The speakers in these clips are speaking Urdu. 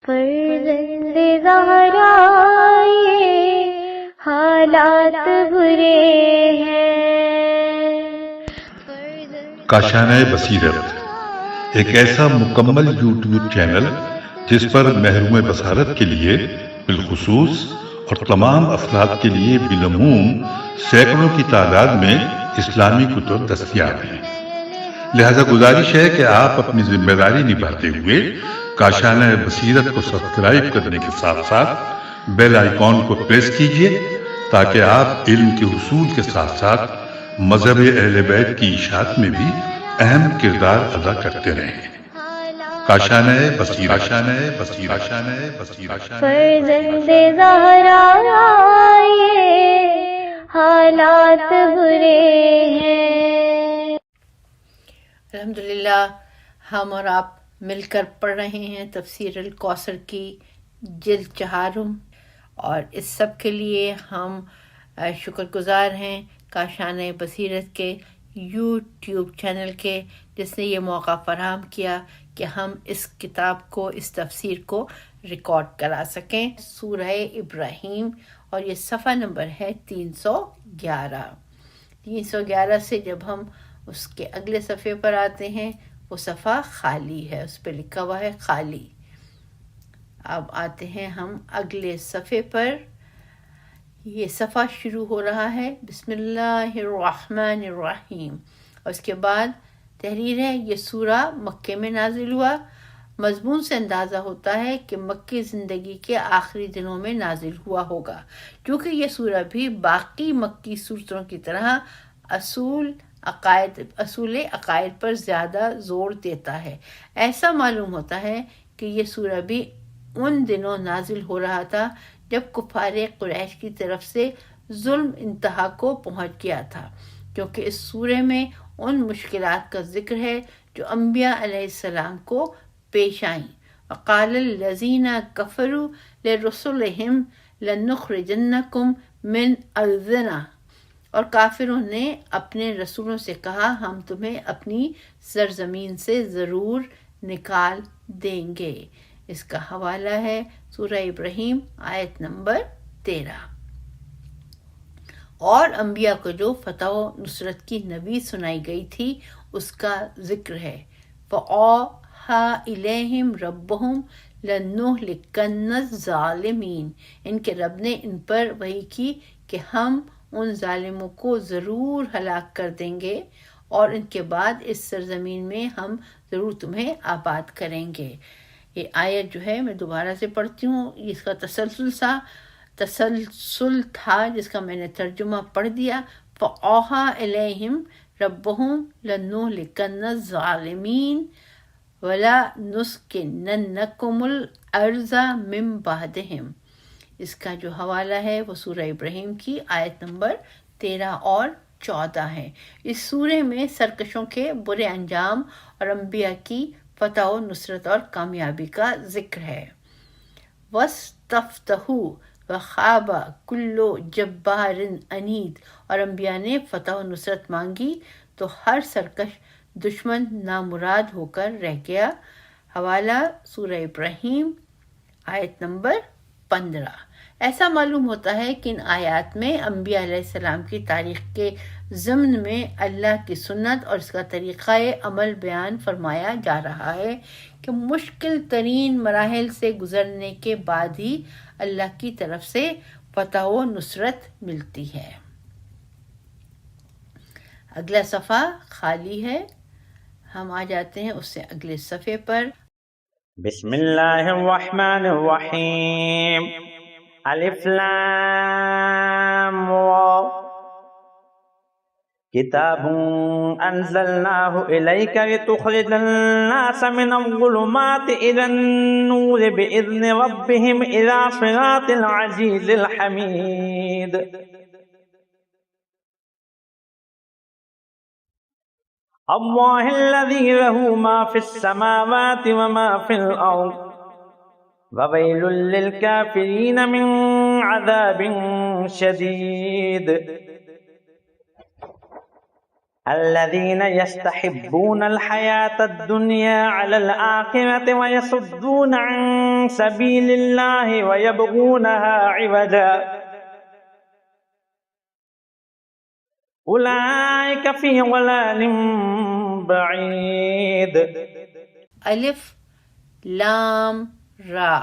فرزند زہرا یہ حالات برے ہیں۔ کاشانۂ بصیرت ایک ایسا مکمل یوٹیوب چینل جس پر محروم بصارت کے لیے بالخصوص اور تمام افراد کے لیے بالعموم سینکڑوں کی تعداد میں اسلامی کتب دستیاب ہیں۔ لہذا گزارش ہے کہ آپ اپنی ذمہ داری نبھاتے ہوئے کاشانۂ بصیرت کو سبسکرائب کرنے کے ساتھ ساتھ بیل آئیکن کو پریس کیجیے تاکہ آپ علم کے حصول کے ساتھ ساتھ مذہب اہل بیت کی اشاعت میں بھی اہم کردار ادا کرتے رہیں۔ کاشانۂ بصیرت، کاشانۂ بصیرت، کاشانۂ بصیرت۔ فرزند زہرا یہ حالات برے ہیں۔ الحمدللہ ہم اور آپ مل کر پڑھ رہے ہیں تفسیر الکوثر کی جلد 4، اور اس سب کے لیے ہم شکر گزار ہیں کاشانۂ بصیرت کے یوٹیوب چینل کے، جس نے یہ موقع فراہم کیا کہ ہم اس کتاب کو، اس تفسیر کو ریکارڈ کرا سکیں۔ سورہ ابراہیم، اور یہ صفحہ نمبر ہے 311۔ 311 سے جب ہم اس کے اگلے صفحے پر آتے ہیں، وہ صفحہ خالی ہے، اس پہ لکھا ہوا ہے خالی۔ اب آتے ہیں ہم اگلے صفحے پر۔ یہ صفحہ شروع ہو رہا ہے بسم اللہ الرحمن الرحیم، اور اس کے بعد تحریر ہے یہ سورہ مکے میں نازل ہوا۔ مضمون سے اندازہ ہوتا ہے کہ مکی زندگی کے آخری دنوں میں نازل ہوا ہوگا، کیونکہ یہ سورہ بھی باقی مکی سورتوں کی طرح اصول عقائد پر زیادہ زور دیتا ہے۔ ایسا معلوم ہوتا ہے کہ یہ سورہ بھی ان دنوں نازل ہو رہا تھا جب کفار قریش کی طرف سے ظلم انتہا کو پہنچ گیا تھا، کیونکہ اس سورہ میں ان مشکلات کا ذکر ہے جو انبیاء علیہ السلام کو پیش آئیں۔ وقال الذین کفروا لرسلہم لنخرجنکم من ارضنا، اور کافروں نے اپنے رسولوں سے کہا ہم تمہیں اپنی سرزمین سے ضرور نکال دیں گے۔ اس کا حوالہ ہے سورہ ابراہیم آیت نمبر 13۔ اور انبیاء کو جو فتح و نصرت کی نوید سنائی گئی تھی اس کا ذکر ہے۔ فَأَوْحَىٰ إِلَيْهِمْ رَبُّهُمْ لَنُهْلِكَنَّ الظَّالِمِينَ، ان کے رب نے ان پر وحی کی کہ ہم ان ظالموں کو ضرور ہلاک کر دیں گے، اور ان کے بعد اس سرزمین میں ہم ضرور تمہیں آباد کریں گے۔ یہ آیت جو ہے میں دوبارہ سے پڑھتی ہوں، اس کا تسلسل تھا جس کا میں نے ترجمہ پڑھ دیا۔ فَأَوْحَىٰ إِلَيْهِمْ رَبُّهُمْ لَنُهْلِكَنَّ الظَّالِمِينَ وَلَنُسْكِنَنَّكُمُ الْأَرْضَ مِن بَعْدِهِمْ۔ اس کا جو حوالہ ہے وہ سورہ ابراہیم کی آیت نمبر 13 اور 14 ہے۔ اس سورہ میں سرکشوں کے برے انجام اور انبیاء کی فتح و نصرت اور کامیابی کا ذکر ہے۔ وَاسْتَفْتَحُوا وَخَابَ كُلُّ جَبَّارٍ عَنِيدٍ، اور انبیاء نے فتح و نصرت مانگی تو ہر سرکش دشمن نامراد ہو کر رہ گیا۔ حوالہ سورہ ابراہیم آیت نمبر 15۔ ایسا معلوم ہوتا ہے کہ ان آیات میں انبیاء علیہ السلام کی تاریخ کے ضمن میں اللہ کی سنت اور اس کا طریقہ عمل بیان فرمایا جا رہا ہے کہ مشکل ترین مراحل سے گزرنے کے بعد ہی اللہ کی طرف سے فتح و نصرت ملتی ہے۔ اگلا صفحہ خالی ہے، ہم آ جاتے ہیں اس سے اگلے صفحے پر۔ بسم اللہ الرحمن الرحیم، الف لام را، کتاب انزلناہ الیک لتخرج الناس من الظلمات الى النور باذن ربهم الى صراط العزیز الحمید۔ اللہ الذی له ما فی السماوات وما فی الارض وویل للکافرین من عذاب شدید۔ الذين يستحبون الحياة الدنيا على الآخرة ويصدون عن سبيل الله ويبغونها عوجا أولئك في ضلال بعيد. الف لام را،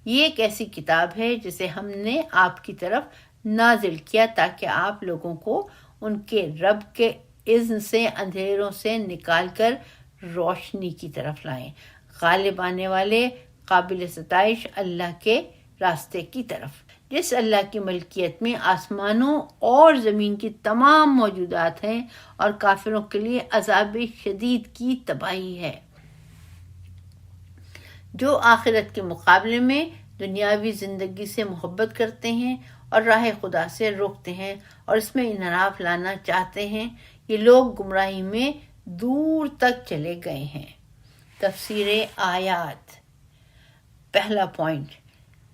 یہ ایک ایسی کتاب ہے جسے ہم نے آپ کی طرف نازل کیا تاکہ آپ لوگوں کو ان کے رب کے اذن سے اندھیروں سے نکال کر روشنی کی طرف لائیں، غالب آنے والے قابل ستائش اللہ کے راستے کی طرف، جس اللہ کی ملکیت میں آسمانوں اور زمین کی تمام موجودات ہیں اور کافروں کے لیے عذاب شدید کی تباہی ہے، جو آخرت کے مقابلے میں دنیاوی زندگی سے محبت کرتے ہیں اور راہ خدا سے روکتے ہیں اور اس میں انحراف لانا چاہتے ہیں، یہ لوگ گمراہی میں دور تک چلے گئے ہیں۔ تفسیر آیات، پہلا پوائنٹ،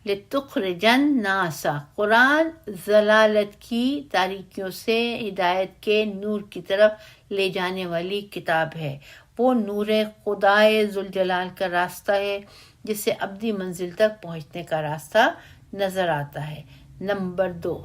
لِتُخْرِجَ النَّاسَ، قرآن ضلالت کی تاریکیوں سے ہدایت کے نور کی طرف لے جانے والی کتاب ہے، وہ نور خدائے ذوالجلال کا راستہ ہے جس سے ابدی منزل تک پہنچنے کا راستہ نظر آتا ہے۔ نمبر 2،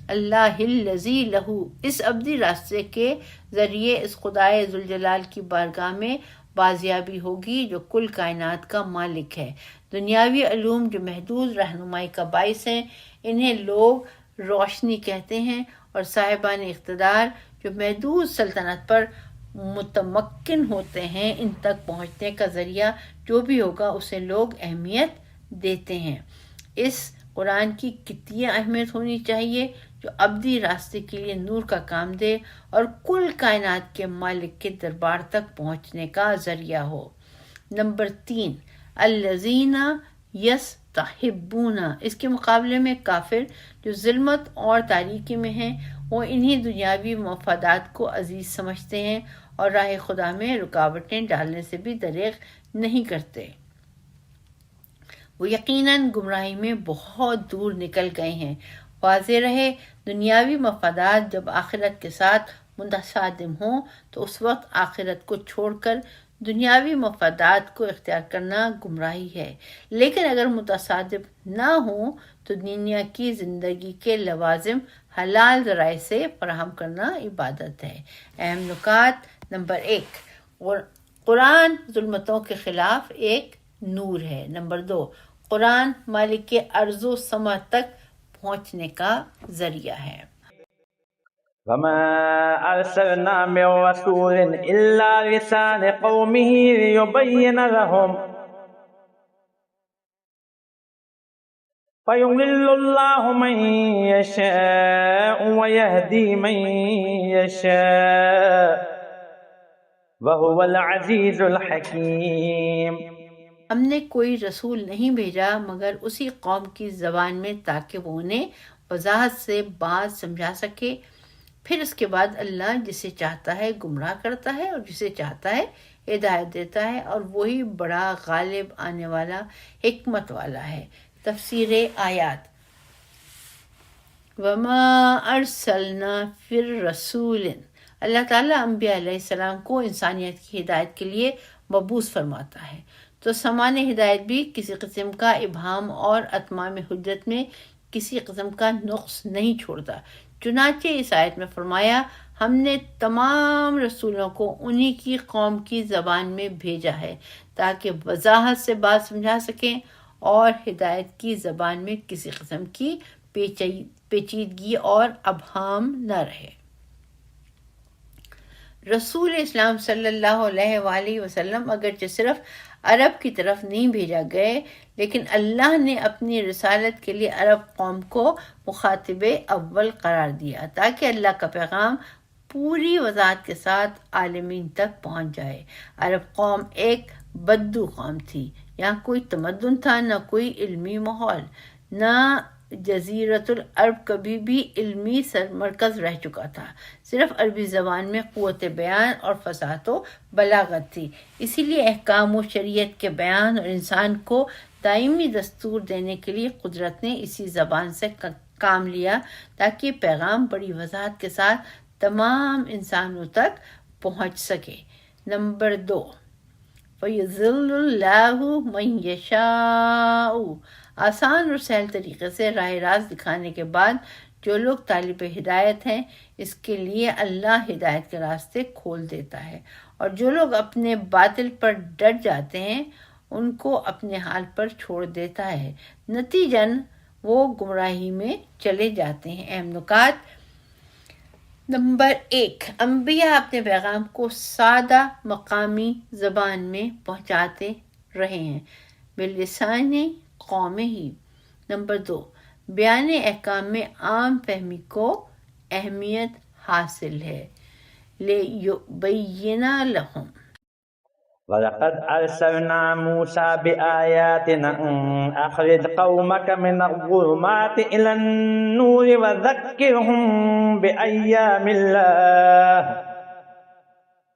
اللہ الذی لہ، اس ابدی راستے کے ذریعے اس خدائے ذوالجلال کی بارگاہ میں بازیابی ہوگی جو کل کائنات کا مالک ہے۔ دنیاوی علوم جو محدود رہنمائی کا باعث ہیں انہیں لوگ روشنی کہتے ہیں، اور صاحبان اقتدار جو محدود سلطنت پر متمکن ہوتے ہیں ان تک پہنچنے کا ذریعہ جو بھی ہوگا اسے لوگ اہمیت دیتے ہیں۔ اس قرآن کی کتنی اہمیت ہونی چاہیے جو ابدی راستے کے لیے نور کا کام دے اور کل کائنات کے مالک کے دربار تک پہنچنے کا ذریعہ ہو۔ نمبر 3، الذین یستحبون، اس کے مقابلے میں کافر جو ظلمت اور تاریکی میں ہیں وہ انہی دنیاوی مفادات کو عزیز سمجھتے ہیں اور راہ خدا میں رکاوٹیں ڈالنے سے بھی دریغ نہیں کرتے، وہ یقیناً گمراہی میں بہت دور نکل گئے ہیں۔ واضح رہے دنیاوی مفادات جب آخرت کے ساتھ متصادم ہوں تو اس وقت آخرت کو چھوڑ کر دنیاوی مفادات کو اختیار کرنا گمراہی ہے، لیکن اگر متصادم نہ ہوں تو دنیا کی زندگی کے لوازم حلال ذرائع سے فراہم کرنا عبادت ہے۔ اہم نکات، نمبر 1، قرآن ظلمتوں کے خلاف ایک نور ہے۔ نمبر 2، قرآن مالک کے ارض و سما تک پہنچنے کا ذریعہ ہے۔ وما أرسلنا من رسول إلا لسان قومه ليبين لهم فيضل الله من يشاء ويهدي من يشاء وهو العزيز الحكيم۔ ہم نے کوئی رسول نہیں بھیجا مگر اسی قوم کی زبان میں تاکہ وہ انہیں وضاحت سے بات سمجھا سکے، پھر اس کے بعد اللہ جسے چاہتا ہے گمراہ کرتا ہے اور جسے چاہتا ہے ہدایت دیتا ہے، اور وہی بڑا غالب آنے والا حکمت والا ہے۔ تفسیر آیات، وما ارسلنا فی الرسول، اللہ تعالیٰ انبیاء علیہ السلام کو انسانیت کی ہدایت کے لیے مبعوث فرماتا ہے، تو سامان ہدایت بھی کسی قسم کا ابہام اور اتمام حجت میں کسی قسم کا نقص نہیں چھوڑتا۔ چنانچہ اس آیت میں فرمایا ہم نے تمام رسولوں کو انہی کی قوم کی زبان میں بھیجا ہے تاکہ وضاحت سے بات سمجھا سکیں اور ہدایت کی زبان میں کسی قسم کی پیچیدگی اور ابہام نہ رہے۔ رسول اسلام صلی اللہ علیہ وآلہ وسلم اگرچہ صرف عرب کی طرف نہیں بھیجا گئے، لیکن اللہ نے اپنی رسالت کے لیے عرب قوم کو مخاطب اول قرار دیا تاکہ اللہ کا پیغام پوری وضاحت کے ساتھ عالمین تک پہنچ جائے۔ عرب قوم ایک بدو قوم تھی، یہاں کوئی تمدن تھا، نہ کوئی علمی ماحول، نہ جزیرۃ العرب کبھی بھی علمی سرمرکز رہ چکا تھا، صرف عربی زبان میں قوت بیان اور فصاحت و بلاغت تھی۔ اسی لیے احکام و شریعت کے بیان اور انسان کو دائمی دستور دینے کے لیے قدرت نے اسی زبان سے کام لیا تاکہ پیغام بڑی وضاحت کے ساتھ تمام انسانوں تک پہنچ سکے۔ نمبر 2، فَيُضِلُّ اللَّهُ مَن يَشَاءُ، آسان اور سہل طریقے سے راہ راست دکھانے کے بعد جو لوگ طالب ہدایت ہیں اس کے لیے اللہ ہدایت کے راستے کھول دیتا ہے، اور جو لوگ اپنے باطل پر ڈٹ جاتے ہیں ان کو اپنے حال پر چھوڑ دیتا ہے، نتیجن وہ گمراہی میں چلے جاتے ہیں۔ اہم نکات۔ نمبر 1، انبیاء اپنے پیغام کو سادہ مقامی زبان میں پہنچاتے رہے ہیں، بلسان قوم ہی۔ نمبر 2، بیان احکام میں عام فہمی کو اہمیت حاصل ہے، لِيُبَيِّنَ لَهُمْ۔ وَلَقَدْ أَرْسَلْنَا مُوسَى بِآيَاتِنَا أَنْ أَخْرِجْ قَوْمَكَ مِنَ الظُّلُمَاتِ إِلَى النُّورِ وَذَكِّرْهُمْ بِأَيَّامِ اللَّهِ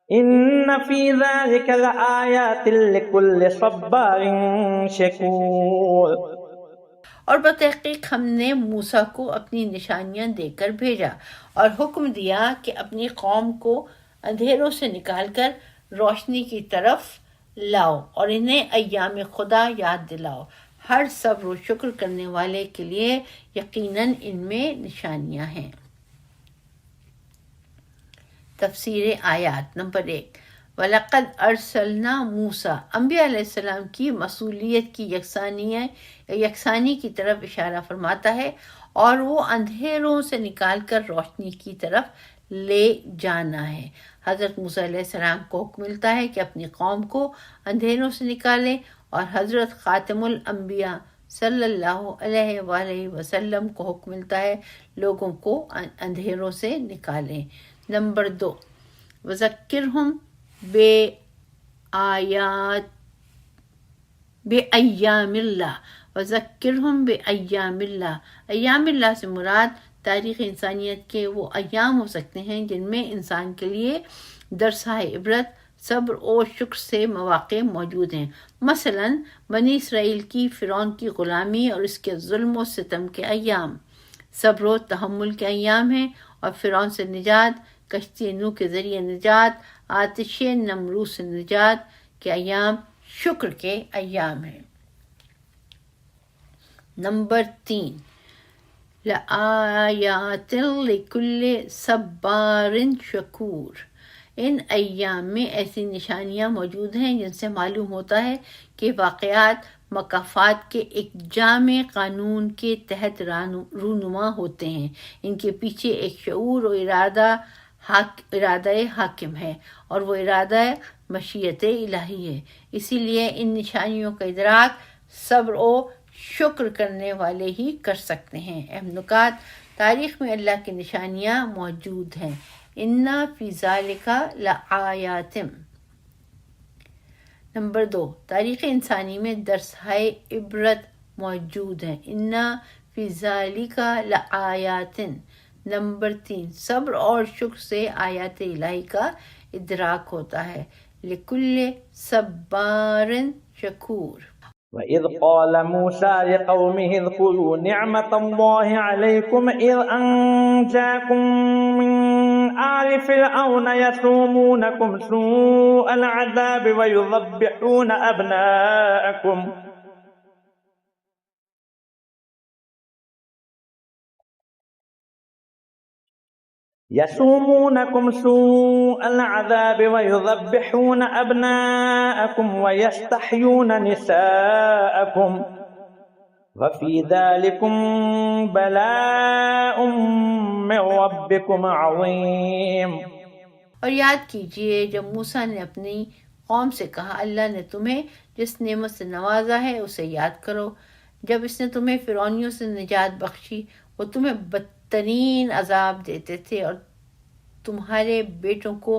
إِنَّ فِي ذَلِكَ لَآيَاتٍ لِكُلِّ صَبَّارٍ شَكُورٍ۔ اور بتحقیق ہم نے موسیٰ کو اپنی نشانیاں دے کر بھیجا اور حکم دیا کہ اپنی قوم کو اندھیروں سے نکال کر روشنی کی طرف لاؤ اور انہیں ایام خدا یاد دلاؤ۔ ہر صبر و شکر کرنے والے کے لیے یقیناً ان میں نشانیاں ہیں۔ تفسیر آیات۔ نمبر 1، وَلَقَدْ أَرْسَلْنَا مُوسَىٰ، انبیاء علیہ السلام کی مصولیت کی یکسانی کی طرف اشارہ فرماتا ہے، اور وہ اندھیروں سے نکال کر روشنی کی طرف لے جانا ہے۔ حضرت موسیٰ علیہ السلام کو حکم ملتا ہے کہ اپنی قوم کو اندھیروں سے نکالیں، اور حضرت خاتم الانبیاء صلی اللہ علیہ وآلہ وسلم کو حکم ملتا ہے لوگوں کو اندھیروں سے نکالیں۔ نمبر 2، وَذَكِّرْهُمْ بِأَيَّامِ اللَّهِ، وَذَكِّرْهُمْ بِأَيَّامِ اللَّهِ، ایام اللہ سے مراد تاریخ انسانیت کے وہ ایام ہو سکتے ہیں جن میں انسان کے لیے درسہ عبرت، صبر و شکر سے مواقع موجود ہیں۔ مثلا بنی اسرائیل کی فرعون کی غلامی اور اس کے ظلم و ستم کے ایام صبر و تحمل کے ایام ہیں، اور فرعون سے نجات، کشتی نوح کے ذریعے نجات، آتش نمرود سے نجات کے ایام شکر کے ایام ہیں۔ نمبر 3، لَآیَاتٍ لِكُلِّ صَبَّارٍ شَکُورٍ، ان ایام میں ایسی نشانیاں موجود ہیں جن سے معلوم ہوتا ہے کہ واقعات مکافات کے ایک جامع قانون کے تحت رونما ہوتے ہیں۔ ان کے پیچھے ایک شعور و ارادہ حاکم ہے، اور وہ ارادہ مشیت الہی ہے۔ اسی لیے ان نشانیوں کا ادراک صبر و شکر کرنے والے ہی کر سکتے ہیں۔ اہم نکات۔ تاریخ میں اللہ کی نشانیاں موجود ہیں۔ اِنَّ فِي ذَلِكَ لَآیَاتٍ۔ نمبر 2، تاریخ انسانی میں درسہائے عبرت موجود ہیں۔ اِنَّ فِي ذَلِكَ لَآیَاتٍ۔ نمبر 3، صبر اور شکر سے آیات الہی کا ادراک ہوتا ہے۔ لِكُلِّ صَبَّارٍ شَکُور۔ وَإِذْ قَالَ مُوسَىٰ لِقَوْمِهِ اذْكُرُوا نِعْمَةَ اللَّهِ عَلَيْكُمْ إِذْ أَنجَاكُم مِّنْ آلِ فِرْعَوْنَ يَسُومُونَكُمْ سُوءَ الْعَذَابِ وَيُذَبِّحُونَ أَبْنَاءَكُمْ وَيَسْتَحْيُونَ نِسَاءَكُمْ وَفِي ذَلِكُمْ بَلَاءٌ مِّن رَّبِّكُمْ عَظِيمٌ۔ اور یاد کیجئے جب موسیٰ نے اپنی قوم سے کہا، اللہ نے تمہیں جس نعمت سے نوازا ہے اسے یاد کرو۔ جب اس نے تمہیں فرعونیوں سے نجات بخشی، وہ تمہیں بدترین عذاب دیتے تھے اور تمہارے بیٹوں کو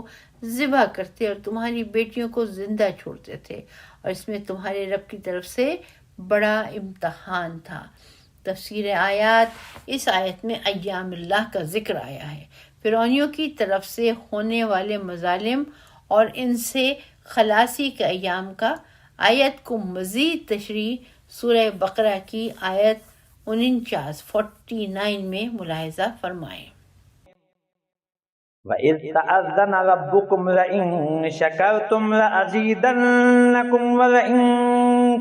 ذبح کرتے اور تمہاری بیٹیوں کو زندہ چھوڑتے تھے، اور اس میں تمہارے رب کی طرف سے بڑا امتحان تھا۔ تفسیر آیات۔ اس آیت میں ایام اللہ کا ذکر آیا ہے، فرعونیوں کی طرف سے ہونے والے مظالم اور ان سے خلاصی کے ایام کا۔ آیت کو مزید تشریح سورہ بقرہ کی آیت 49 میں ملاحظہ فرمائیں۔ وَإِذْ تَأَذَّنَ رَبُّكُمْ لَئِن شَكَرْتُمْ لَأَزِيدَنَّكُمْ وَلَئِن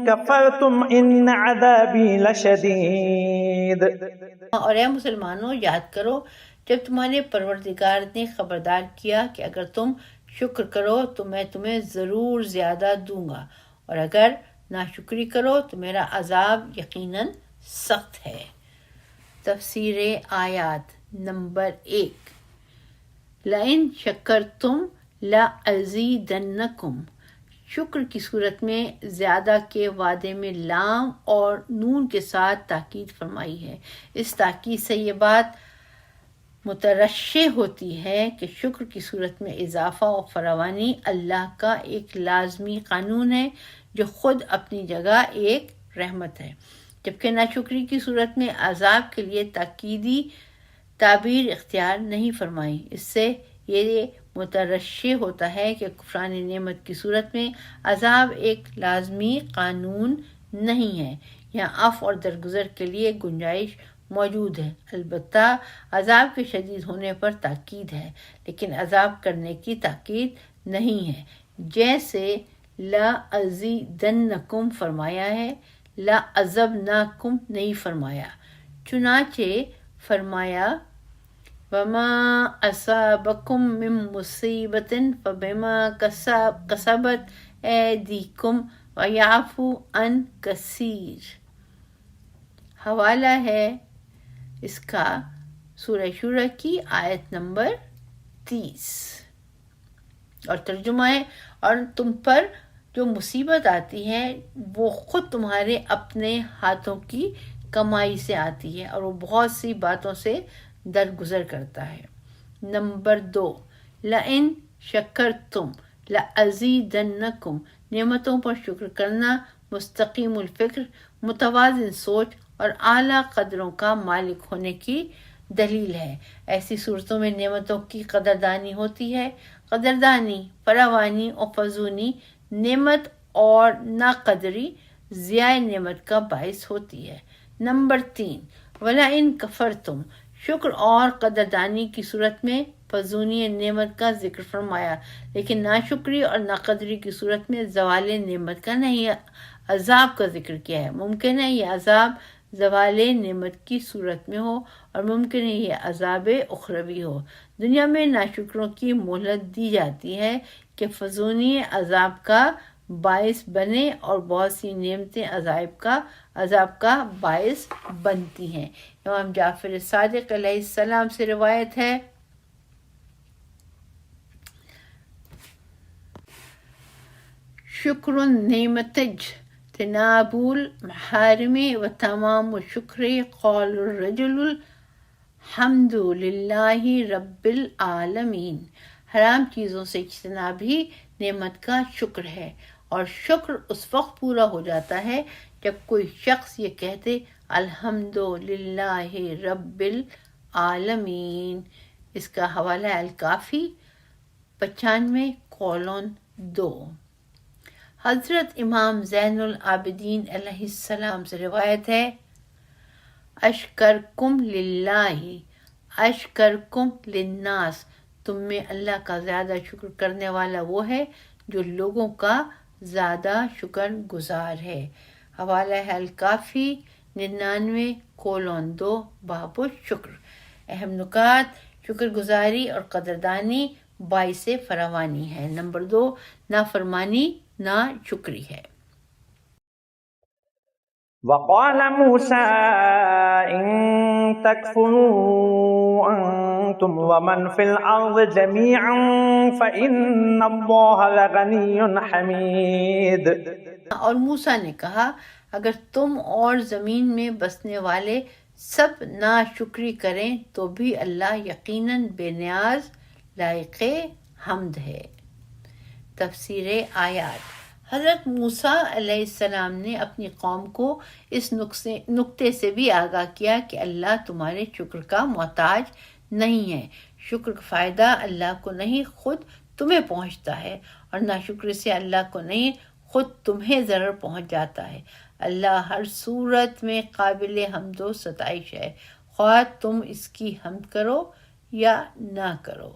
كَفَرْتُمْ إِنَّ عَذَابِي لَشَدِيدٌ۔ اور اے مسلمانوں، یاد کرو جب تمہارے پروردگار نے خبردار کیا کہ اگر تم شکر کرو تو میں تمہیں ضرور زیادہ دوں گا، اور اگر ناشکری کرو تو میرا عذاب یقیناً سخت ہے۔ تفسیر آیات نمبر 1۔ لَإِن شَكَرْتُمْ لَأَزِيدَنَّكُمْ، شکر کی صورت میں زیادہ کے وعدے میں لام اور نون کے ساتھ تاکید فرمائی ہے۔ اس تاکید سے یہ بات مترشح ہوتی ہے کہ شکر کی صورت میں اضافہ و فراوانی اللہ کا ایک لازمی قانون ہے جو خود اپنی جگہ ایک رحمت ہے، جبکہ ناشکری کی صورت میں عذاب کے لیے تاکیدی تعبیر اختیار نہیں فرمائی۔ اس سے یہ مترشح ہوتا ہے کہ کفران نعمت کی صورت میں عذاب ایک لازمی قانون نہیں ہے، یہاں عفو اور درگزر کے لیے گنجائش موجود ہے۔ البتہ عذاب کے شدید ہونے پر تاکید ہے، لیکن عذاب کرنے کی تاکید نہیں ہے، جیسے لَأَزِيدَنَّكُمْ فرمایا ہے، لَأَعَذَبَنَّكُمْ نہیں فرمایا۔ چنانچہ فرمایا وَمَا أَصَابَكُم مِّن مُّصِیبَةٍ فَبِمَا کَسَبَتْ أَیْدِیکُمْ وَیَعْفُو عَن کَثِیر۔ حوالہ ہے اس کا سورہ شورى کی آیت نمبر 30، اور ترجمہ ہے اور تم پر جو مصیبت آتی ہے وہ خود تمہارے اپنے ہاتھوں کی کمائی سے آتی ہے، اور وہ بہت سی باتوں سے درگزر کرتا ہے۔ نمبر 2، لَإِن شَكَرْتُمْ لَأَزِيدَنَّكُمْ، نعمتوں پر شکر کرنا مستقیم الفکر، متوازن سوچ اور اعلیٰ قدروں کا مالک ہونے کی دلیل ہے۔ ایسی صورتوں میں نعمتوں کی قدردانی ہوتی ہے۔ قدردانی، فراوانی اور فزونی نعمت اور ناقدری ضیاء نعمت کا باعث ہوتی ہے۔ نمبر 3، وَلَئِن كَفَرْتُمْ، شکر اور قدردانی کی صورت میں فزونی نعمت کا ذکر فرمایا، لیکن ناشکری اور ناقدری کی صورت میں زوال نعمت کا نہیں، عذاب کا ذکر کیا ہے۔ ممکن ہے یہ عذاب زوال نعمت کی صورت میں ہو، اور ممکن ہے یہ عذاب اخروی ہو۔ دنیا میں ناشکروں کی مہلت دی جاتی ہے کہ فزونی عذاب کا باعث بنے، اور بہت سی نعمتیں عذاب کا باعث بنتی ہیں۔ امام جعفر صادق علیہ السلام سے روایت ہے، شکر النعمت اجتناب المحارم وتمام الشکر قول الرجل الحمد للہ رب العالمین۔ حرام چیزوں سے اجتناب ہی نعمت کا شکر ہے، اور شکر اس وقت پورا ہو جاتا ہے جب کوئی شخص یہ کہتے الحمد للہ رب العالمین۔ اس کا حوالہ الکافی 95:2۔ حضرت امام زین العابدین علیہ السلام سے روایت ہے، اشکرکم للہ اشکرکم للناس، تم میں اللہ کا زیادہ شکر کرنے والا وہ ہے جو لوگوں کا زیادہ شکر گزار ہے۔ حوالہ ہے الکافی 99:2 باب الشکر۔ اہم نکات، شکر گزاری اور قدردانی باعث فراوانی ہے۔ نمبر 2، نافرمانی نا شکری ہے۔ وقال موسى إن تكفروا أنتم ومن في الأرض جميعا فإن الله لغني حميد۔ اور موسیٰ نے کہا اگر تم اور زمین میں بسنے والے سب ناشکری کریں تو بھی اللہ یقیناً بے نیاز لائق حمد ہے۔ تفسیر آیات۔ حضرت موسیٰ علیہ السلام نے اپنی قوم کو اس نقطے سے بھی آگاہ کیا کہ اللہ تمہارے شکر کا محتاج نہیں ہے۔ شکر کا فائدہ اللہ کو نہیں، خود تمہیں پہنچتا ہے، اور ناشکری سے اللہ کو نہیں، خود تمہیں ضرر پہنچ جاتا ہے۔ اللہ ہر صورت میں قابل حمد و ستائش ہے، خواہ تم اس کی حمد کرو یا نہ کرو۔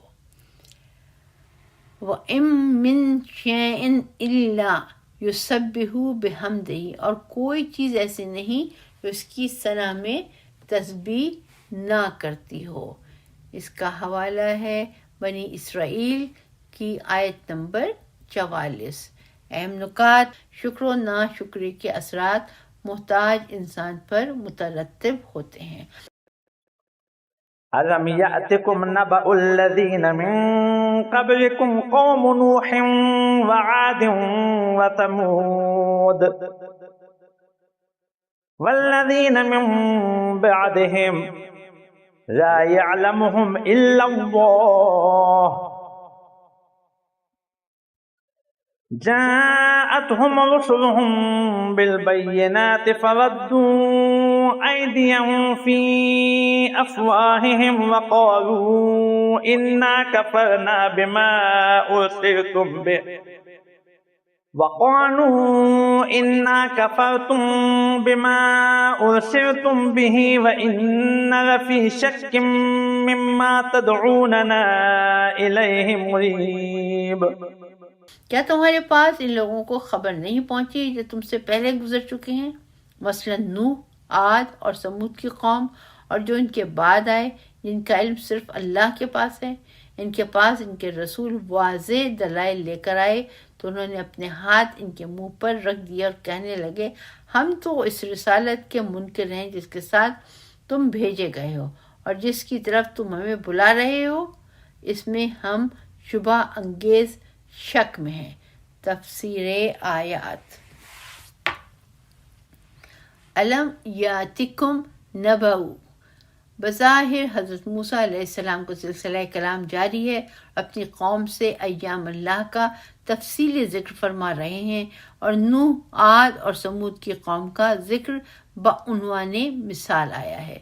وَإِن مِّن شَيْءٍ إِلَّا يُسَبِّحُ بِحَمْدِهِ، اور کوئی چیز ایسی نہیں جو اس کی ثنا میں تسبیح نہ کرتی ہو۔ اس کا حوالہ ہے بنی اسرائیل کی آیت نمبر 44۔ اہم نکات: شکر و ناشکری کے اثرات محتاج انسان پر مترتب ہوتے ہیں۔ أَلَمْ يَأْتِكُمْ نَبَأُ الَّذِينَ مِن قَبْلِكُمْ قَوْمُ نُوحٍ وَعَادٍ وَثَمُودَ وَالَّذِينَ مِن بَعْدِهِمْ لَا يَعْلَمُهُمْ إِلَّا اللَّهُ جاءتهم رسلهم بالبينات فردوا أيديهم في أفواههم وقالوا إنا كفرنا بما أرسلتم به وإنا لفي شك مما تدعوننا إليه مريب۔ کیا تمہارے پاس ان لوگوں کو خبر نہیں پہنچی جو تم سے پہلے گزر چکے ہیں، مثلا نوح، عاد اور سمود کی قوم، اور جو ان کے بعد آئے جن کا علم صرف اللہ کے پاس ہے؟ ان کے پاس ان کے رسول واضح دلائل لے کر آئے تو انہوں نے اپنے ہاتھ ان کے منہ پر رکھ دیا اور کہنے لگے ہم تو اس رسالت کے منکر ہیں جس کے ساتھ تم بھیجے گئے ہو اور جس کی طرف تم ہمیں بلا رہے ہو، اس میں ہم شبہ انگیز شک میں ہیں۔ تفسیر آیات۔ الم یاتکم نبأ، بظاہر حضرت موسیٰ علیہ السلام کو سلسلہ کلام جاری ہے، اپنی قوم سے ایام اللہ کا تفصیلی ذکر فرما رہے ہیں، اور نوح، عاد اور سمود کی قوم کا ذکر بعنوان مثال آیا ہے۔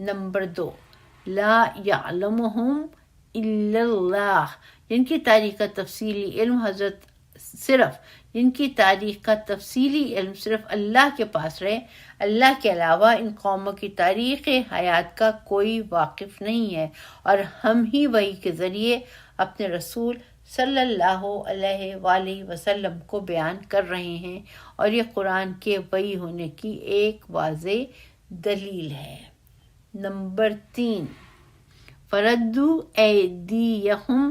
نمبر 2، لا یعلمہم الا اللہ، جن کی تاریخ کا تفصیلی علم صرف اللہ کے پاس رہے، اللہ کے علاوہ ان قوموں کی تاریخ حیات کا کوئی واقف نہیں ہے، اور ہم ہی وحی کے ذریعے اپنے رسول صلی اللہ علیہ وآلہ وسلم کو بیان کر رہے ہیں، اور یہ قرآن کے وحی ہونے کی ایک واضح دلیل ہے۔ نمبر 3، فردوا ایدیہم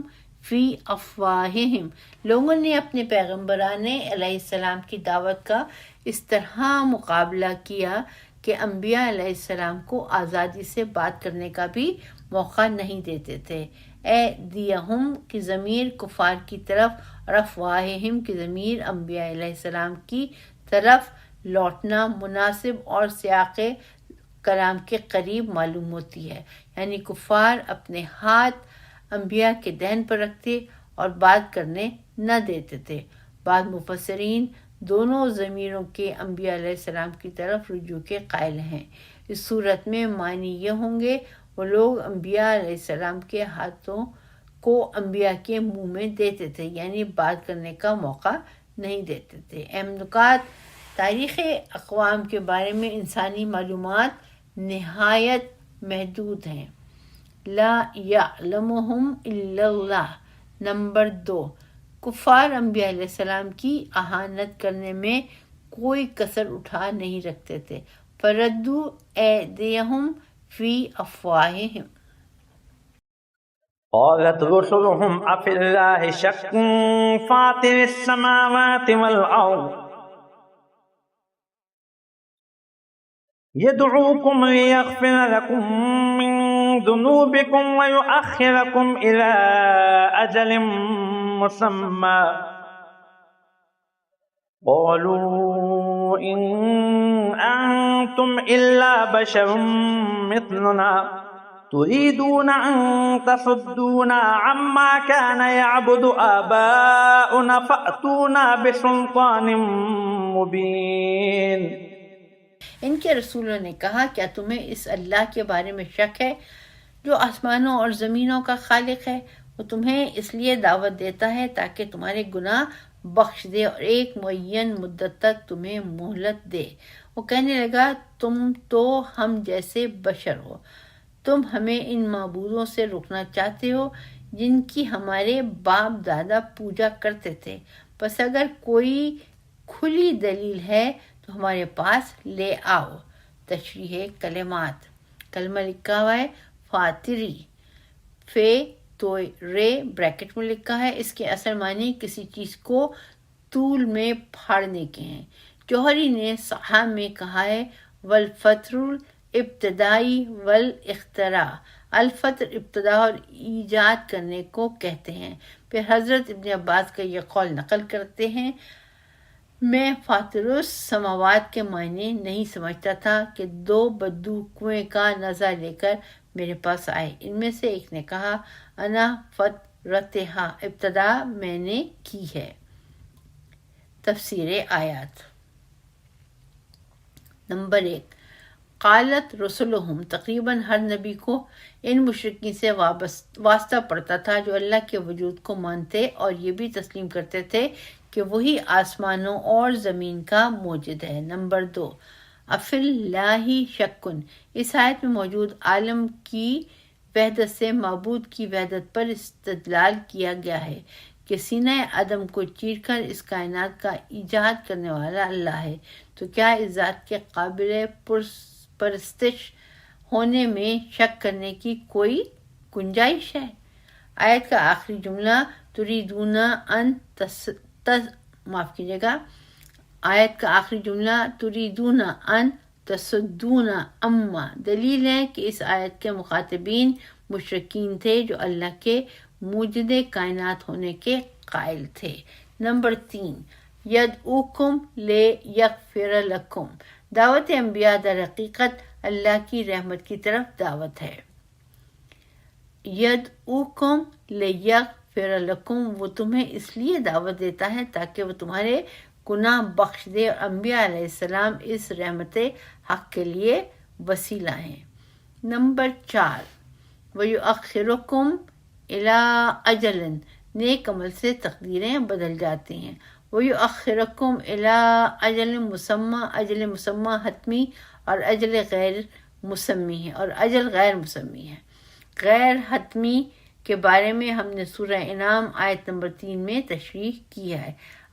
فی افواہہم، لوگوں نے اپنے پیغمبران علیہ السلام کی دعوت کا اس طرح مقابلہ کیا کہ انبیاء علیہ السلام کو آزادی سے بات کرنے کا بھی موقع نہیں دیتے تھے۔ ایدیہم کی ضمیر کفار کی طرف اور افواہہم کی ضمیر انبیاء علیہ السلام کی طرف لوٹنا مناسب اور سیاق کلام کے قریب معلوم ہوتی ہے، یعنی کفار اپنے ہاتھ انبیاء کے دہن پر رکھتے اور بات کرنے نہ دیتے تھے۔ بعض مفسرین دونوں ضمیروں کے انبیاء علیہ السلام کی طرف رجوع کے قائل ہیں۔ اس صورت میں معنی یہ ہوں گے وہ لوگ انبیاء علیہ السلام کے ہاتھوں کو انبیاء کے منہ میں دیتے تھے، یعنی بات کرنے کا موقع نہیں دیتے تھے۔ اہم نکات: تاریخ اقوام کے بارے میں انسانی معلومات نہایت محدود ہیں۔ لا یعلمہم الا اللہ۔ نمبر 2، کفار انبیاء علیہ السلام کی اہانت کرنے میں کوئی کسر اٹھا نہیں رکھتے تھے۔ فردوا ایدیہم فی افواہہم۔ قالت رسلهم أفي الله شك فاطر السماوات والأرض يدعوكم ليغفر لكم من ذنوبكم ويؤخركم إلى أجل مسمى قالوا إن أنتم إلا بشر مثلنا تريدون أن تصدونا عما كان يعبد آباؤنا فأتونا بسلطان مبين۔ ان کے رسولوں نے کہا کیا تمہیں اس اللہ کے بارے میں شک ہے جو آسمانوں اور زمینوں کا خالق ہے؟ وہ تمہیں اس لیے دعوت دیتا ہے تاکہ تمہارے گناہ بخش دے اور ایک معین مدت تک تمہیں مہلت دے۔ وہ کہنے لگا تم تو ہم جیسے بشر ہو، تم ہمیں ان معبودوں سے روکنا چاہتے ہو، جن کی ہمارے باپ دادا پوجا کرتے تھے، بس اگر کوئی کھلی دلیل ہے تو ہمارے پاس لے آؤ۔ تشریح کلمات، کلمہ لکھا ہوا ہے فاتری، فے تو رے بریکٹ میں لکھا ہے، اس کے اصل معنی کسی چیز کو طول میں پھاڑنے کے ہیں۔ جوہری نے صحاح میں کہا ہے والفطر الابتدائی والاختراع، الفطر ابتدا اور ایجاد کرنے کو کہتے ہیں۔ پھر حضرت ابن عباس کا یہ قول نقل کرتے ہیں، میں فاطر السماوات کے معنی نہیں سمجھتا تھا کہ دو بدو کنویں کا نظر لے کر میرے پاس آئے، ان میں سے ایک نے کہا انا فطرتہا، ابتدا میں نے کی ہے۔ تفسیر آیات، نمبر 1، قالت رسلہم، تقریباً ہر نبی کو ان مشرکین سے واسطہ پڑتا تھا جو اللہ کے وجود کو مانتے اور یہ بھی تسلیم کرتے تھے کہ وہی آسمانوں اور زمین کا موجد ہے۔ نمبر 2، افی اللہ شکن، اس آیت میں موجود عالم کی وحدت سے معبود کی وحدت پر استدلال کیا گیا ہے کہ سینہ عدم کو چیر کر اس کائنات کا ایجاد کرنے والا اللہ ہے، تو کیا اس ذات کے قابل پرستش ہونے میں شک کرنے کی کوئی گنجائش ہے؟ آیت کا آخری جملہ تریدون ان معاف کیجیے گا، آیت کا آخری جملہ تریدون ان تصدون اما، دلیل ہے کہ اس آیت کے مخاطبین مشرکین تھے جو اللہ کے موجد کائنات ہونے کے قائل تھے۔ نمبر 3، یدعوکم لیغفر لکم، دعوت انبیاء در حقیقت اللہ کی رحمت کی طرف دعوت ہے۔ یدعوکم لیغفر لکم، وہ تمہیں اس لیے دعوت دیتا ہے تاکہ وہ تمہارے گناہ بخش دے، اور انبیاء علیہ السلام اس رحمت حق کے لیے وسیلہ ہیں۔ نمبر 4، وَيُؤَخِّرُكُمْ إِلَىٰ أَجَلٍ، نیک عمل سے تقدیریں بدل جاتی ہیں۔ وَيُؤَخِّرُكُمْ إِلَىٰ أَجَلٍ مُسَمَّى، اجل مسمى حتمی، اور اجل غیر مسمی ہے، اور اجل غیر مسمی ہے۔ غیر حتمی کے بارے میں ہم نے سورہ انعام آیت نمبر 3 میں تشریح کی ہے۔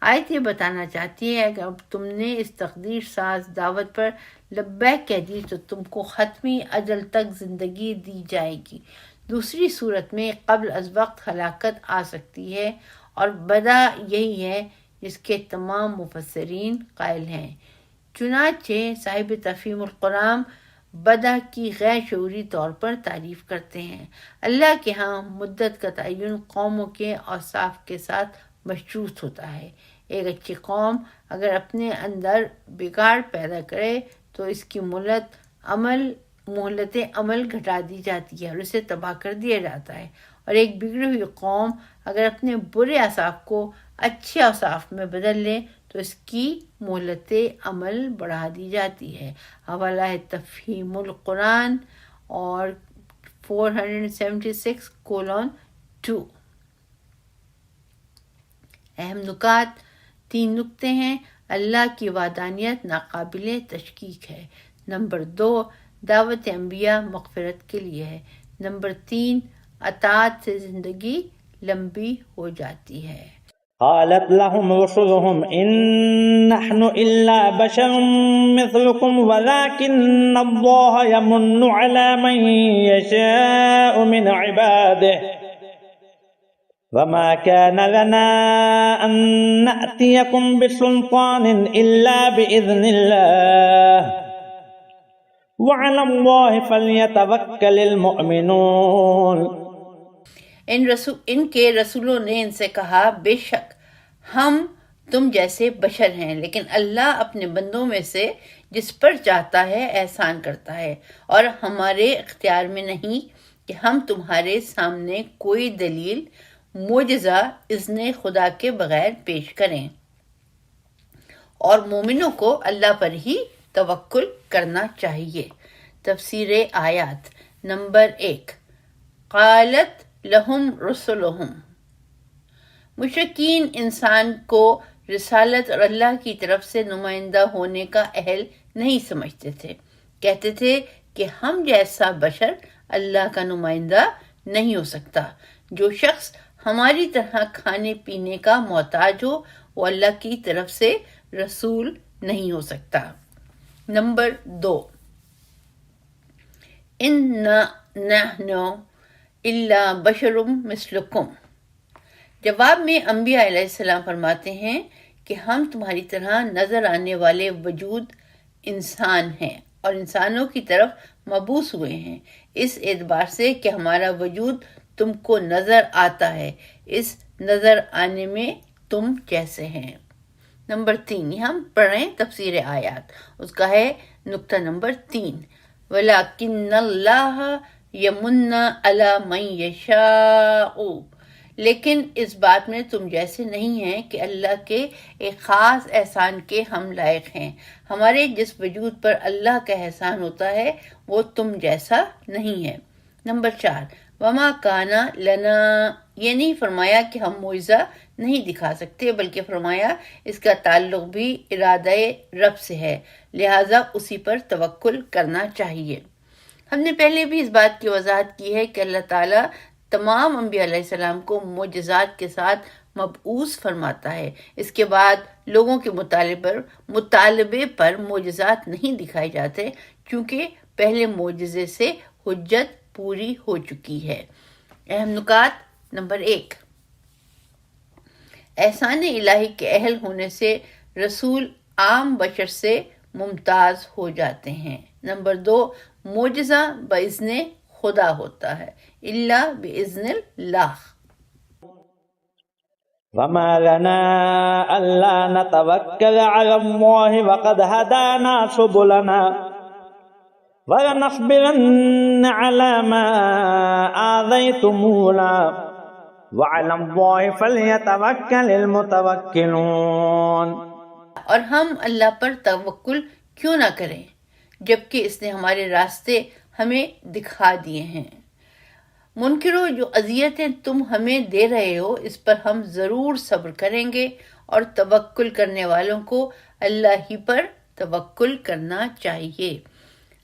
آیت یہ بتانا چاہتی ہے کہ اب تم نے اس تقدیر ساز دعوت پر لبیک کہہ دی تو تم کو حتمی اجل تک زندگی دی جائے گی، دوسری صورت میں قبل از وقت ہلاکت آ سکتی ہے، اور بدع یہی ہے جس کے تمام مفسرین قائل ہیں۔ چنانچہ صاحب تفہیم القرآن بدع کی غیر شعوری طور پر تعریف کرتے ہیں۔ اللہ کے ہاں مدت کا تعین قوموں کے اوصاف کے ساتھ مشروط ہوتا ہے۔ ایک اچھی قوم اگر اپنے اندر بگاڑ پیدا کرے تو اس کی مہلت عمل گھٹا دی جاتی ہے اور اسے تباہ کر دیا جاتا ہے، اور ایک بگڑی ہوئی قوم اگر اپنے برے اوصاف کو اچھے اوصاف میں بدل لے تو اس کی مہلت عمل بڑھا دی جاتی ہے۔ حوالہ تفہیم القرآن اور 476:2۔ اہم نکات، 3 نکتے ہیں۔ اللہ کی وحدانیت ناقابل تشکیک ہے۔ نمبر 2، دعوت انبیاء مغفرت کے لیے ہے۔ نمبر 3، اطاعت سے زندگی لمبی ہو جاتی ہے۔ قالت لهم رسلهم إن نحن إلا بشر مثلكم ولكن الله يمن على من يشاء من عباده وما كان لنا أن نأتيكم بسلطان إلا بإذن الله وعلى الله فليتوكل المؤمنون۔ ان کے رسولوں نے ان سے کہا، بے شک ہم تم جیسے بشر ہیں، لیکن اللہ اپنے بندوں میں سے جس پر چاہتا ہے احسان کرتا ہے، اور ہمارے اختیار میں نہیں کہ ہم تمہارے سامنے کوئی دلیل معجزہ اذن خدا کے بغیر پیش کریں، اور مومنوں کو اللہ پر ہی توکل کرنا چاہیے۔ تفسیر آیات، نمبر 1، قالت لہم رسلہم، مشرکین انسان کو رسالت اور اللہ کی طرف سے نمائندہ ہونے کا اہل نہیں سمجھتے تھے، کہتے تھے کہ ہم جیسا بشر اللہ کا نمائندہ نہیں ہو سکتا۔ جو شخص ہماری طرح کھانے پینے کا محتاج ہو وہ اللہ کی طرف سے رسول نہیں ہو سکتا۔ نمبر 2، اِنَّا نَحْنُ إِلَّا بَشَرٌ مِثْلُكُمْ۔ جواب میں انبیاء علیہ السلام فرماتے ہیں کہ ہم تمہاری طرح نظر آنے والے وجود انسان ہیں اور انسانوں کی طرف مبعوث ہوئے ہیں، اس اعتبار سے کہ ہمارا وجود تم کو نظر آتا ہے، اس نظر آنے میں تم جیسے ہیں۔ نمبر 3، یہ ہم پڑھیں تفسیر آیات، اس کا ہے نقطہ نمبر 3، وَلَكِنَّ اللَّهَ يَمُنُّ عَلَى مَن يَشَاءُ، لیکن اس بات میں تم جیسے نہیں ہیں کہ اللہ کے ایک خاص احسان کے ہم لائق ہیں۔ ہمارے جس وجود پر اللہ کا احسان ہوتا ہے وہ تم جیسا نہیں ہے۔ نمبر 4، وما کانا لنا، یہ نہیں فرمایا کہ ہم معجزہ نہیں دکھا سکتے، بلکہ فرمایا اس کا تعلق بھی ارادہ رب سے ہے، لہٰذا اسی پر توکل کرنا چاہیے۔ ہم نے پہلے بھی اس بات کی وضاحت کی ہے کہ اللہ تعالیٰ تمام انبیاء علیہ السلام کو معجزات کے ساتھ مبعوث فرماتا ہے، اس کے بعد لوگوں کے مطالبے پر معجزات نہیں دکھائے جاتے کیونکہ پہلے معجزے سے حجت پوری ہو چکی ہے۔ اہم نکات۔ نمبر 1، احسان الہی کے اہل ہونے سے رسول عام بشر سے ممتاز ہو جاتے ہیں۔ نمبر 2، معجزہ باذن خدا ہوتا ہے، الا باذن اللہ۔ وما لنا ألا نتوكل على الله وقد هدانا سبلنا ولنصبرن على ما آذيتمونا وعلى الله فليتوكل المتوكلون۔ اور ہم اللہ پر توکل کیوں نہ کریں جبکہ اس نے ہمارے راستے ہمیں دکھا دیے ہیں۔ منکرو، جو اذیتیں تم ہمیں دے رہے ہو اس پر ہم ضرور صبر کریں گے، اور توکل کرنے والوں کو اللہ ہی پر توکل کرنا چاہیے۔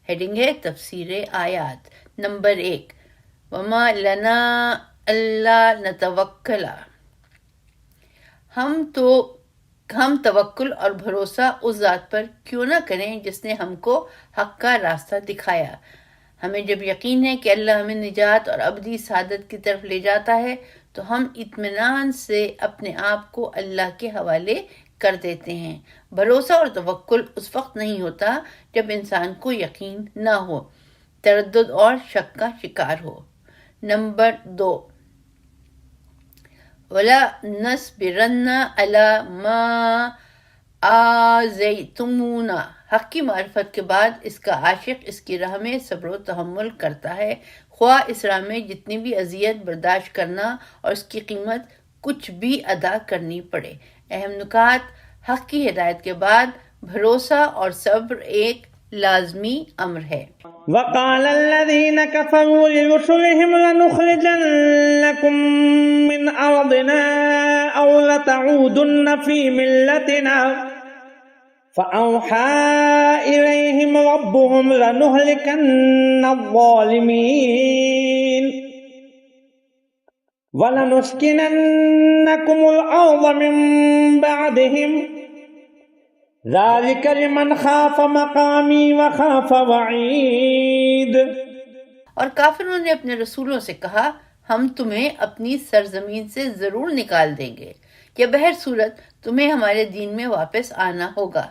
ہیڈنگ ہے تفسیر آیات۔ نمبر 1، وما لنا الا نتوکل، ہم توکل اور بھروسہ اس ذات پر کیوں نہ کریں جس نے ہم کو حق کا راستہ دکھایا۔ ہمیں جب یقین ہے کہ اللہ ہمیں نجات اور ابدی سعادت کی طرف لے جاتا ہے تو ہم اطمینان سے اپنے آپ کو اللہ کے حوالے کر دیتے ہیں۔ بھروسہ اور توکل اس وقت نہیں ہوتا جب انسان کو یقین نہ ہو، تردد اور شک کا شکار ہو۔ نمبر 2، وَلَنَصْبِرَنَّ عَلَى مَا آذَيْتُمُونَا، حق کی معرفت کے بعد اس کا عاشق اس کی راہ میں صبر و تحمل کرتا ہے، خواہ اس راہ میں جتنی بھی اذیت برداشت کرنا اور اس کی قیمت کچھ بھی ادا کرنی پڑے۔ اہم نکات۔ حق کی ہدایت کے بعد بھروسہ اور صبر ایک لازمی امر ہے۔ وقال الذين كفروا لرسلهم لنخرجنكم من أرضنا أو لتعودن في ملتنا فأوحى إليهم ربهم لنهلكن الظالمين ولنسكننكم الأرض من بعدهم ذلك لمن خاف مقامی وخاف وعید۔ اور کافروں نے اپنے رسولوں سے کہا ہم تمہیں اپنی سرزمین سے ضرور نکال دیں گے یا بہر صورت تمہیں ہمارے دین میں واپس آنا ہوگا۔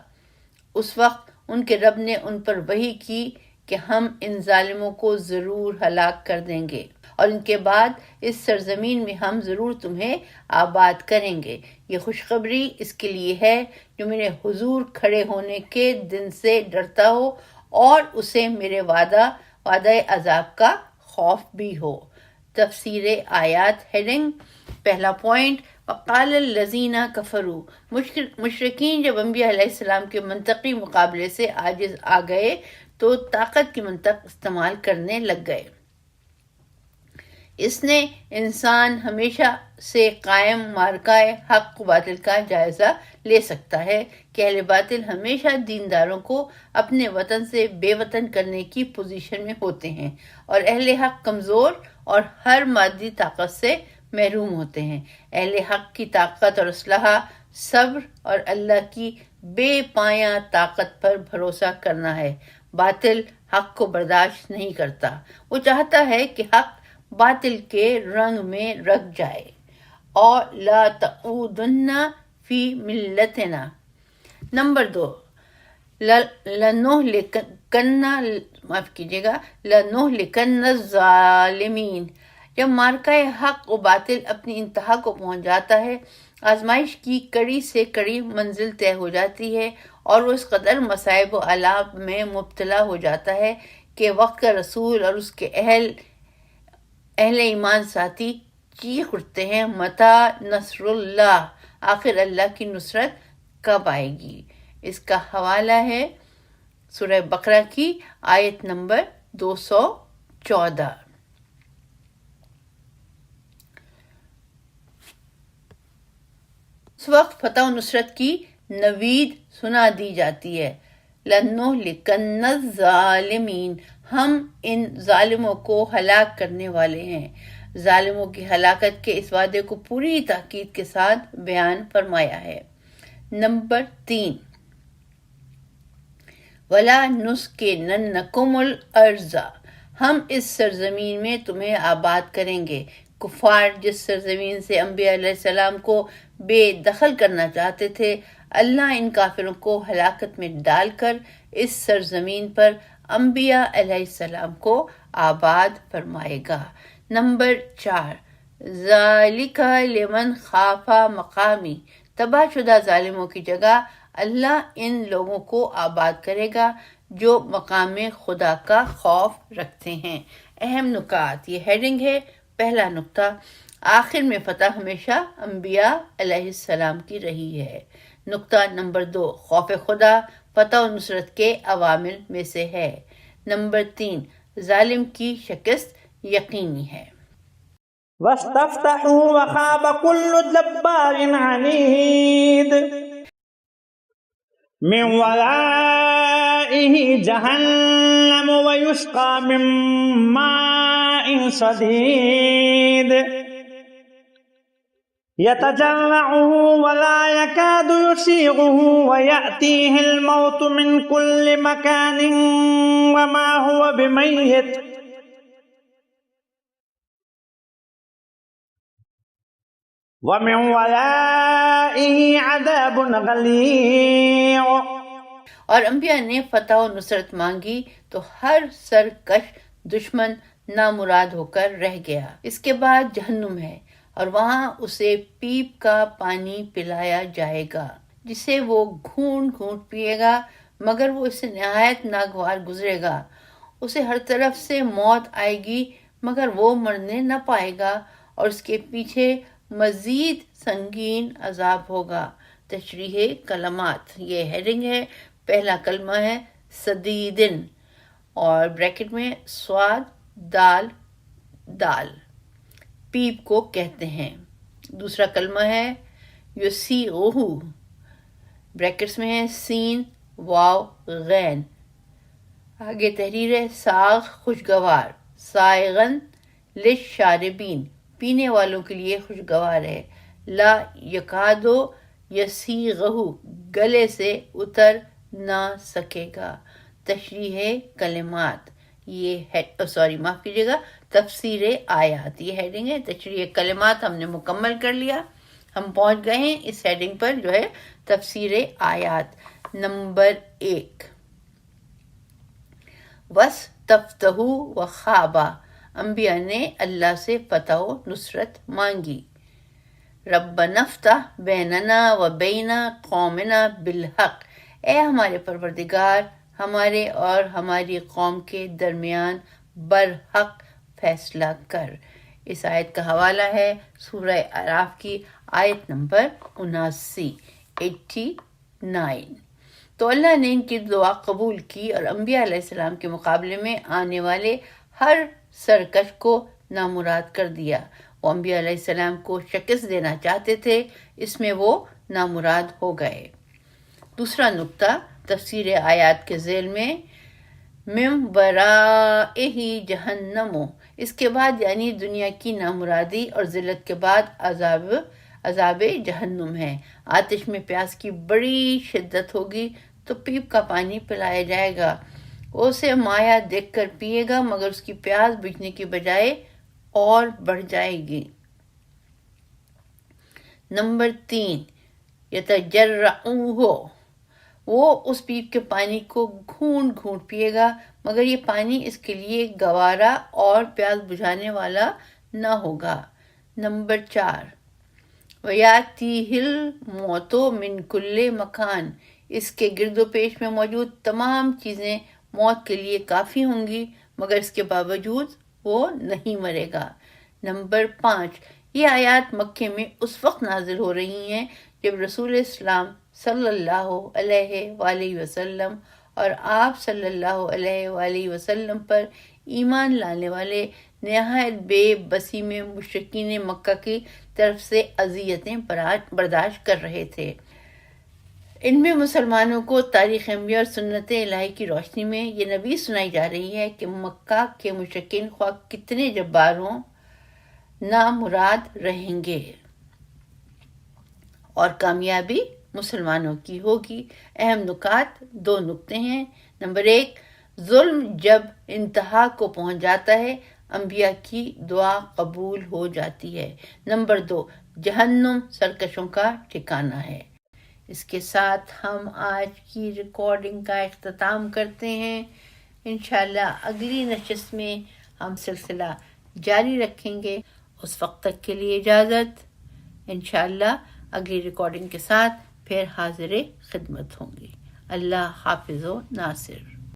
اس وقت ان کے رب نے ان پر وحی کی کہ ہم ان ظالموں کو ضرور ہلاک کر دیں گے اور ان کے بعد اس سرزمین میں ہم ضرور تمہیں آباد کریں گے۔ یہ خوشخبری اس کے لیے ہے جو میرے حضور کھڑے ہونے کے دن سے ڈرتا ہو اور اسے میرے وعدہ عذاب کا خوف بھی ہو۔ تفسیر آیات۔ ہیڈنگ، پہلا پوائنٹ، وقال الذین کفروا، مشرکین جب انبیاء علیہ السلام کے منطقی مقابلے سے عاجز آ گئے تو طاقت کی منطق استعمال کرنے لگ گئے۔ اس نے انسان ہمیشہ سے قائم مارکائے حق و باطل کا جائزہ لے سکتا ہے کہ اہل باطل ہمیشہ دینداروں کو اپنے وطن سے بے وطن کرنے کی پوزیشن میں ہوتے ہیں، اور اہل حق کمزور اور ہر مادی طاقت سے محروم ہوتے ہیں۔ اہل حق کی طاقت اور اسلحہ صبر اور اللہ کی بے پایاں طاقت پر بھروسہ کرنا ہے۔ باطل حق کو برداشت نہیں کرتا، وہ چاہتا ہے کہ حق باطل کے رنگ میں رنگ جائے۔ اور لا تعودن فی ملتنا۔ نمبر 2، لنہلکن الظالمین۔ جب مارکہ حق و باطل اپنی انتہا کو پہنچ جاتا ہے، آزمائش کی کڑی سے کڑی منزل طے ہو جاتی ہے، اور وہ اس قدر مصائب و آلام میں مبتلا ہو جاتا ہے کہ وقت کا رسول اور اس کے اہل ایمان ساتھی چیخ اٹھتے ہیں، متی نصر اللہ، آخر اللہ کی نصرت کب آئے گی؟ اس کا حوالہ ہے سورہ بقرہ کی آیت نمبر 214۔ اس وقت فتح و نصرت کی نوید سنا دی جاتی ہے، لنہلکن الظالمین، ہم ان ظالموں کو ہلاک کرنے والے ہیں۔ ظالموں کی ہلاکت کے اس وعدے کو پوری تاکید کے ساتھ بیان فرمایا ہے۔ نمبر 3، وَلَا نُسْكِنَنَّكُمُ الْأَرْضَ، ہم اس سرزمین میں تمہیں آباد کریں گے۔ کفار جس سرزمین سے انبیاء علیہ السلام کو بے دخل کرنا چاہتے تھے، اللہ ان کافروں کو ہلاکت میں ڈال کر اس سرزمین پر انبیاء علیہ السلام کو آباد فرمائے گا۔ نمبر 4، ذَلِكَ لِمَنْ خَافَ مقامی، تباہ شدہ ظالموں کی جگہ اللہ ان لوگوں کو آباد کرے گا جو مقام خدا کا خوف رکھتے ہیں۔ اہم نکات، یہ ہیڈنگ ہے۔ پہلا نقطہ، آخر میں فتح ہمیشہ انبیاء علیہ السلام کی رہی ہے۔ نقطہ نمبر 2، خوف خدا فتح و نصرت کے عوامل میں سے ہے۔ نمبر 3، ظالم کی شکست یقینی ہے۔ واستفتحوا وخاب كل جبار عنيد من ورائه جهنم ويسقى من ماء صديد يتجرعه ولا يكاد يسيغه ويأتيه الموت من كل مكان وما هو بميت وَمِن وَرَائِهِ عَذَابٌ غَلِيظٌ۔ اور انبیاء نے فتح و نصرت مانگی تو ہر سرکش دشمن نامراد ہو کر رہ گیا۔ اس کے بعد جہنم ہے، اور وہاں اسے پیپ کا پانی پلایا جائے گا جسے وہ گھونٹ گھونٹ پیے گا، مگر وہ اس سے نہایت ناگوار گزرے گا۔ اسے ہر طرف سے موت آئے گی، مگر وہ مرنے نہ پائے گا، اور اس کے پیچھے مزید سنگین عذاب ہوگا۔ تشریح کلمات، یہ ہیڈنگ ہے۔ پہلا کلمہ ہے صدیدن، اور بریکٹ میں سواد دال دال، پیپ کو کہتے ہیں۔ دوسرا کلمہ ہے یسیغہ، بریکٹس میں ہے سین واو غین، آگے تحریر ہے ساغ خوشگوار، سائغن للشاربین، پینے والوں کے لیے خوشگوار ہے۔ لا یکادو یسیغہ، گلے سے اتر نہ سکے گا۔ تشریح کلمات، معاف کیجیے گا، تفسیر آیات، یہ ہیڈنگ ہے۔ تشریح کلمات ہم نے مکمل کر لیا، ہم پہنچ گئے ہیں اس ہیڈنگ پر جو ہے تفسیر آیات۔ نمبر 1، وَاسْتَفْتَحُوا وَخَابَ، انبیاء نے اللہ سے فتح و نصرت مانگی۔ رَبَّنَا افْتَحْ بَيْنَنَا وَبَيْنَ قَوْمِنَا بِالْحَقِّ، اے ہمارے پروردگار، ہمارے اور ہماری قوم کے درمیان برحق فیصلہ کر۔ اس آیت کا حوالہ ہے سورہ اعراف کی آیت نمبر 89۔ تو اللہ نے ان کی دعا قبول کی اور انبیاء علیہ السلام کے مقابلے میں آنے والے ہر سرکش کو نامراد کر دیا۔ وہ انبیاء علیہ السلام کو شکست دینا چاہتے تھے، اس میں وہ نامراد ہو گئے۔ دوسرا نقطہ تفسیر آیات کے ذیل میں من ورائہ جہنم، اس کے بعد یعنی دنیا کی نامرادی اور ذلت کے بعد عذاب جہنم ہے۔ آتش میں پیاس کی بڑی شدت ہوگی تو پیپ کا پانی پلایا جائے گا، وہ اسے مایا دیکھ کر پیے گا مگر اس کی پیاس بجھنے کی بجائے اور بڑھ جائے گی۔ نمبر 3 یتجرعوہ، وہ اس پیپ کے پانی کو گھونٹ گھونٹ پیے گا مگر یہ پانی اس کے لیے گوارا اور پیاس بجھانے والا نہ ہوگا۔ نمبر 4 وَيَأْتِيهِ الْمَوْتُ مِنْ كُلِّ مَكَانٍ، اس کے گرد و پیش میں موجود تمام چیزیں موت کے لیے کافی ہوں گی مگر اس کے باوجود وہ نہیں مرے گا۔ نمبر 5 یہ آیات مکے میں اس وقت نازل ہو رہی ہیں جب رسول اسلام صلی اللہ علیہ وآلہ وسلم اور آپ صلی اللہ علیہ وآلہ وسلم پر ایمان لانے والے نہایت بے بسی میں مشرکین مکہ کی طرف سے اذیتیں برداشت کر رہے تھے۔ ان میں مسلمانوں کو تاریخ انبیاء اور سنت الہی کی روشنی میں یہ نوید سنائی جا رہی ہے کہ مکہ کے مشرکین خواہ کتنے جبار ہوں نامراد رہیں گے اور کامیابی مسلمانوں کی ہوگی۔ اہم نکات 2 نقطے ہیں۔ نمبر 1 ظلم جب انتہا کو پہنچ جاتا ہے انبیاء کی دعا قبول ہو جاتی ہے۔ نمبر 2 جہنم سرکشوں کا ٹھکانہ ہے۔ اس کے ساتھ ہم آج کی ریکارڈنگ کا اختتام کرتے ہیں۔ انشاءاللہ اگلی نشست میں ہم سلسلہ جاری رکھیں گے۔ اس وقت تک کے لیے اجازت۔ انشاءاللہ اگلی ریکارڈنگ کے ساتھ پھر حاضر خدمت ہوں گی۔ اللہ حافظ و ناصر۔